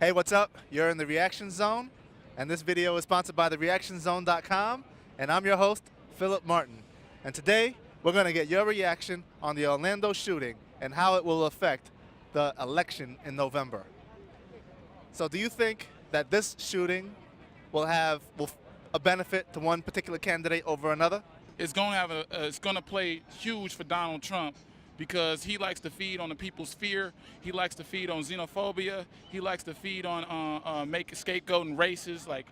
Hey, what's up? You're in the Reaction Zone, and this video is sponsored by thereactionzone.com, and I'm your host, Philip Martin. And today, we're going to get your reaction on the Orlando shooting and how it will affect the election in November. So do you think that this shooting will have a benefit to one particular candidate over another? It's going to play huge for Donald Trump because he likes to feed on the people's fear. He likes to feed on xenophobia. He likes to feed on scapegoating races like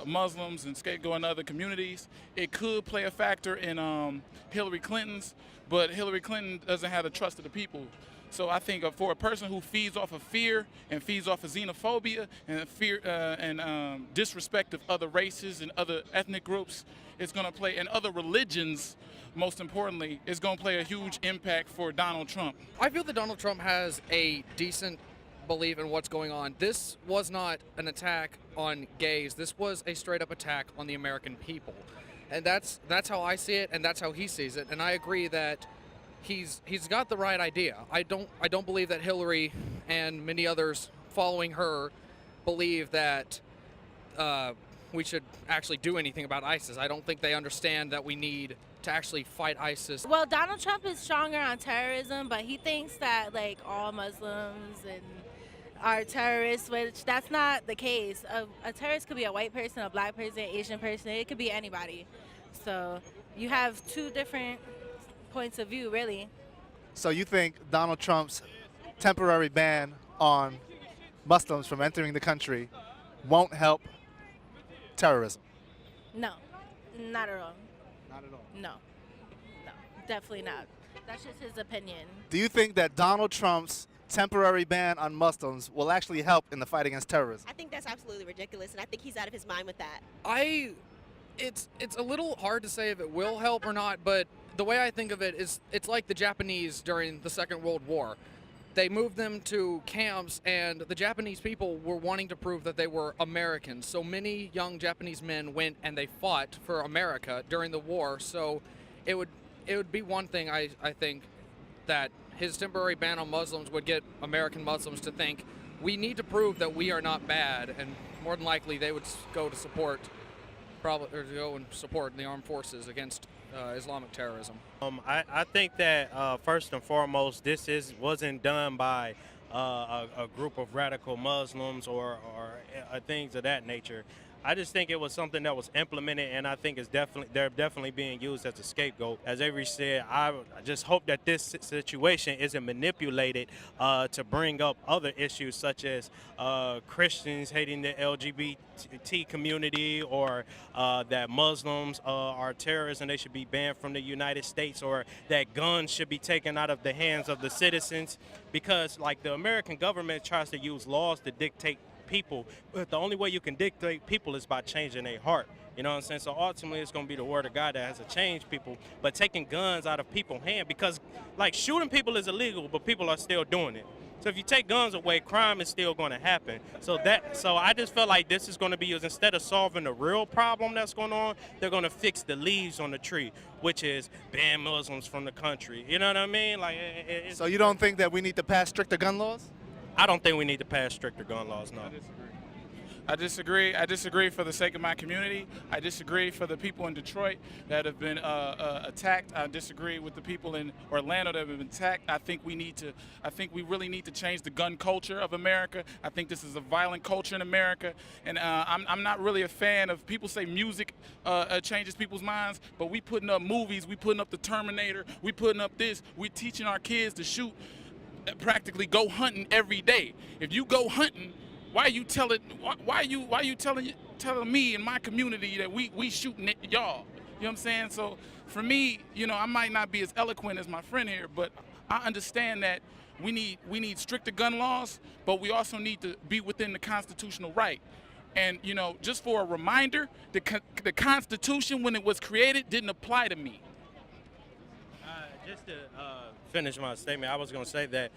Muslims and scapegoating other communities. It could play a factor in Hillary Clinton's, but Hillary Clinton doesn't have the trust of the people. So I think for a person who feeds off of fear and feeds off of xenophobia and fear and disrespect of other races and other ethnic groups, it's going to play, and other religions, most importantly, it's going to play a huge impact for Donald Trump. I feel that Donald Trump has a decent belief in what's going on. This was not an attack on gays. This was a straight-up attack on the American people, and that's how I see it, and that's how he sees it. And I agree that he's got the right idea. I don't believe that Hillary and many others following her believe that we should actually do anything about ISIS. I don't think they understand that we need to actually fight ISIS. Well, Donald Trump is stronger on terrorism, but he thinks that like all Muslims and are terrorists, which that's not the case. A terrorist could be a white person, a black person, Asian person. It could be anybody. So you have two different points of view, really. So you think Donald Trump's temporary ban on Muslims from entering the country won't help terrorism? No, not at all. Not at all. No, definitely not. That's just his opinion. Do you think that Donald Trump's temporary ban on Muslims will actually help in the fight against terrorism? I think that's absolutely ridiculous, and I think he's out of his mind with that. It's a little hard to say if it will help or not, but the way I think of it is it's like the Japanese during the Second World War. They moved them to camps, and the Japanese people were wanting to prove that they were Americans. So many young Japanese men went and they fought for America during the war. So it would be one thing, I think, that his temporary ban on Muslims would get American Muslims to think we need to prove that we are not bad, and more than likely they would go to support the armed forces against Islamic terrorism. I think that first and foremost, this wasn't done by a group of radical Muslims or things of that nature. I just think it was something that was implemented, and I think they're definitely being used as a scapegoat. As Avery said, I just hope that this situation isn't manipulated to bring up other issues such as Christians hating the LGBT community, or that Muslims are terrorists and they should be banned from the United States, or that guns should be taken out of the hands of the citizens, because like the American government tries to use laws to dictate people, but the only way you can dictate people is by changing their heart. You know what I'm saying? So ultimately, it's going to be the word of God that has to change people. But taking guns out of people's hands, because like shooting people is illegal, but people are still doing it. So if you take guns away, crime is still going to happen. So I just feel like this is going to be used, instead of solving the real problem that's going on, they're going to fix the leaves on the tree, which is ban Muslims from the country. You know what I mean? Like, so you don't think that we need to pass stricter gun laws? I don't think we need to pass stricter gun laws, no. I disagree. I disagree for the sake of my community. I disagree for the people in Detroit that have been attacked. I disagree with the people in Orlando that have been attacked. I think we really need to change the gun culture of America. I think this is a violent culture in America, and I'm not really a fan of people say music changes people's minds, but we putting up movies, we putting up the Terminator, we putting up this, we teaching our kids to shoot, practically go hunting every day. If you go hunting, why are you telling me in my community that we shooting at y'all? You know what I'm saying? So for me, you know, I might not be as eloquent as my friend here, but I understand that we need stricter gun laws, but we also need to be within the constitutional right. And you know, just for a reminder, the Constitution when it was created didn't apply to me. Just to finish my statement, I was going to say that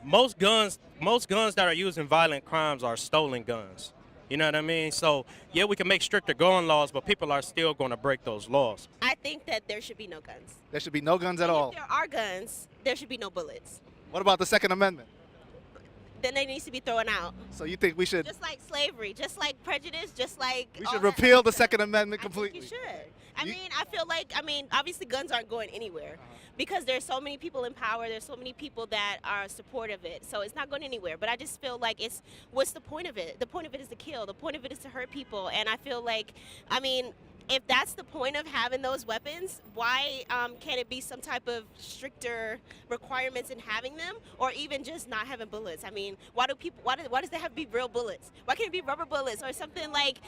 most guns that are used in violent crimes are stolen guns. You know what I mean? So, yeah, we can make stricter gun laws, but people are still going to break those laws. I think that there should be no guns. There should be no guns at And all. if there are guns, there should be no bullets. What about the Second Amendment? then they need to be thrown out. So you think we should Just like slavery, just like prejudice, just like all should that repeal other the stuff. Second Amendment I think completely? you should. I You- mean, I feel like, obviously guns aren't going anywhere because there's so many people in power. There's so many people that are supportive of it. So it's not going anywhere. But I just feel like what's the point of it? The point of it is to kill. The point of it is to hurt people. And I feel like, if that's the point of having those weapons, why can't it be some type of stricter requirements in having them, or even just not having bullets? I mean, why does there have to be real bullets? Why can't it be rubber bullets or something like,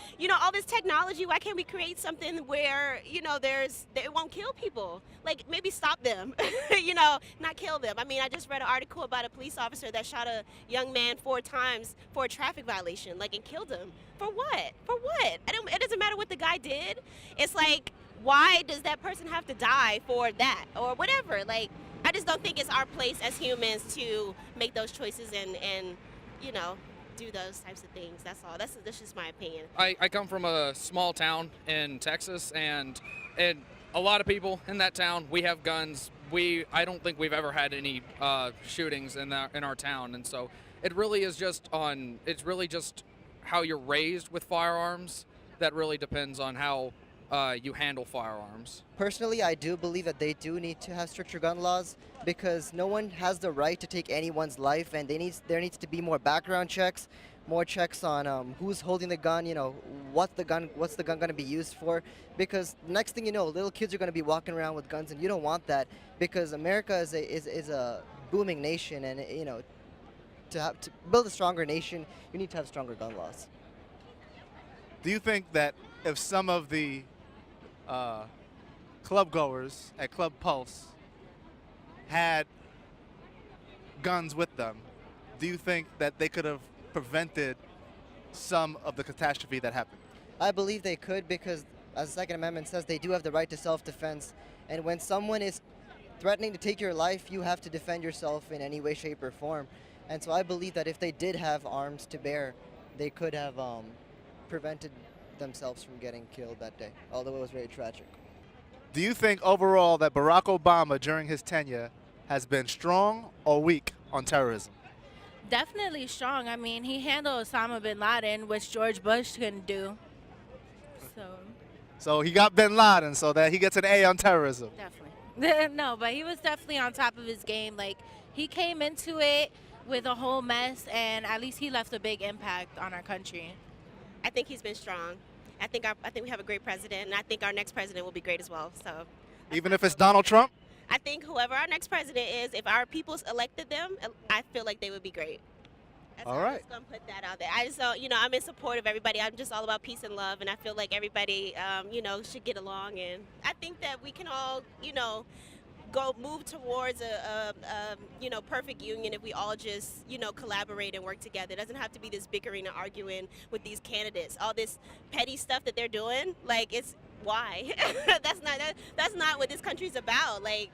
all this technology? Why can't we create something where, it won't kill people? Like maybe stop them, not kill them. I mean, I just read an article about a police officer that shot a young man 4 times for a traffic violation, and killed him. For what? For what? It doesn't matter what the guy did. It's like, why does that person have to die for that or whatever? Like, I just don't think it's our place as humans to make those choices and do those types of things. That's all. That's just my opinion. I come from a small town in Texas, and a lot of people in that town, we have guns. I don't think we've ever had any shootings in our town, and so it's really just how you're raised with firearms. That really depends on how you handle firearms. Personally, I do believe that they do need to have stricter gun laws because no one has the right to take anyone's life, and there needs to be more background checks, more checks on who's holding the gun, what's the gun going to be used for, because next thing you know, little kids are going to be walking around with guns, and you don't want that because America is a booming nation, and to build a stronger nation, you need to have stronger gun laws. Do you think that if some of the club goers at Club Pulse had guns with them, do you think that they could have prevented some of the catastrophe that happened? I believe they could because, as the Second Amendment says, they do have the right to self-defense. And when someone is threatening to take your life, you have to defend yourself in any way, shape, or form. And so I believe that if they did have arms to bear, they could have prevented themselves from getting killed that day, although it was very tragic. Do you think overall that Barack Obama during his tenure has been strong or weak on terrorism? Definitely strong. I mean, he handled Osama bin Laden, which George Bush couldn't do. So he got bin Laden, so that he gets an A on terrorism. Definitely. No, but he was definitely on top of his game. Like, he came into it with a whole mess, and at least he left a big impact on our country. I think he's been strong. I think we have a great president, and I think our next president will be great as well. So, Even if it's Donald Trump? I think whoever our next president is, if our people's elected them, I feel like they would be great. All I'm right. just gonna put that out there. I just don't, I'm in support of everybody. I'm just all about peace and love, and I feel like everybody, should get along. And I think that we can all, move towards a perfect union if we all just, collaborate and work together. It doesn't have to be this bickering and arguing with these candidates. All this petty stuff that they're doing, it's why? That's not what this country's about. Like,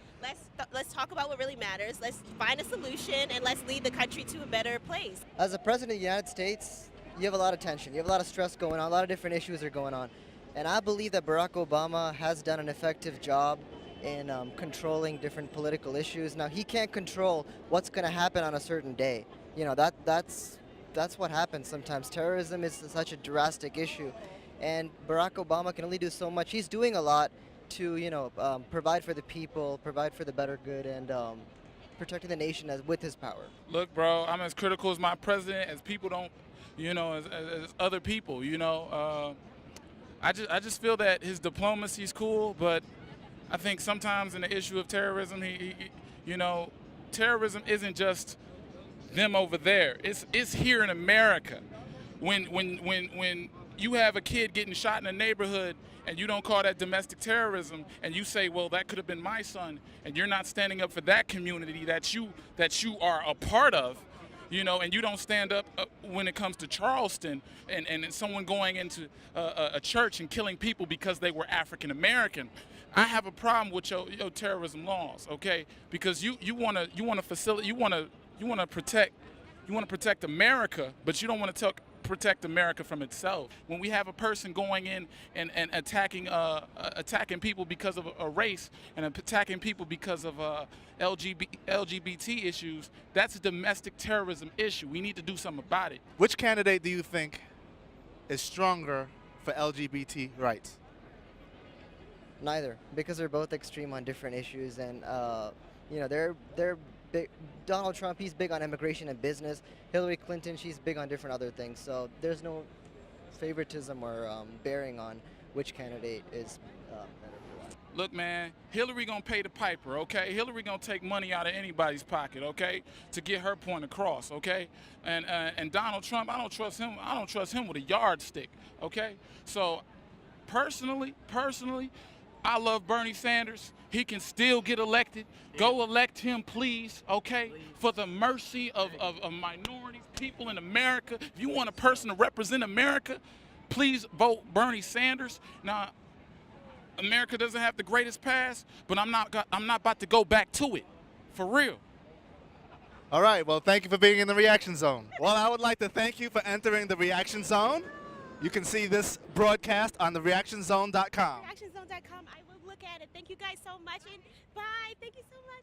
let's talk about what really matters. Let's find a solution and let's lead the country to a better place. As a president of the United States, you have a lot of tension. You have a lot of stress going on. A lot of different issues are going on. And I believe that Barack Obama has done an effective job in controlling different political issues. Now, he can't control what's going to happen on a certain day. That's what happens sometimes. Terrorism is such a drastic issue. And Barack Obama can only do so much. He's doing a lot to, provide for the people, provide for the better good, and protecting the nation with his power. Look, bro, I'm as critical as my president as people don't, as other people, I just feel that his diplomacy is cool, but I think sometimes in the issue of terrorism, terrorism isn't just them over there. It's here in America. When you have a kid getting shot in a neighborhood and you don't call that domestic terrorism, and you say, well, that could have been my son, and you're not standing up for that community that you are a part of, and you don't stand up when it comes to Charleston and someone going into a church and killing people because they were African American. I have a problem with your terrorism laws, okay? Because you want to protect America, but you don't want to protect America from itself. When we have a person going in and attacking people because of a race and attacking people because of LGBT issues, that's a domestic terrorism issue. We need to do something about it. Which candidate do you think is stronger for LGBT rights? Neither, because they're both extreme on different issues, and they're big. Donald Trump, he's big on immigration and business. Hillary Clinton, she's big on different other things. So there's no favoritism or bearing on which candidate is better for what. Look, man, Hillary gonna pay the piper, okay? Hillary gonna take money out of anybody's pocket, okay, to get her point across, okay? And Donald Trump, I don't trust him. I don't trust him with a yardstick, okay? So personally, I love Bernie Sanders. He can still get elected. Go elect him, please, okay? For the mercy of minorities, people in America. If you want a person to represent America, please vote Bernie Sanders. Now, America doesn't have the greatest past, but I'm not about to go back to it, for real. All right, well, thank you for being in the Reaction Zone. Well, I would like to thank you for entering the Reaction Zone. You can see this broadcast on thereactionzone.com. Reactionzone.com. I will look at it. Thank you guys so much, and bye. Thank you so much.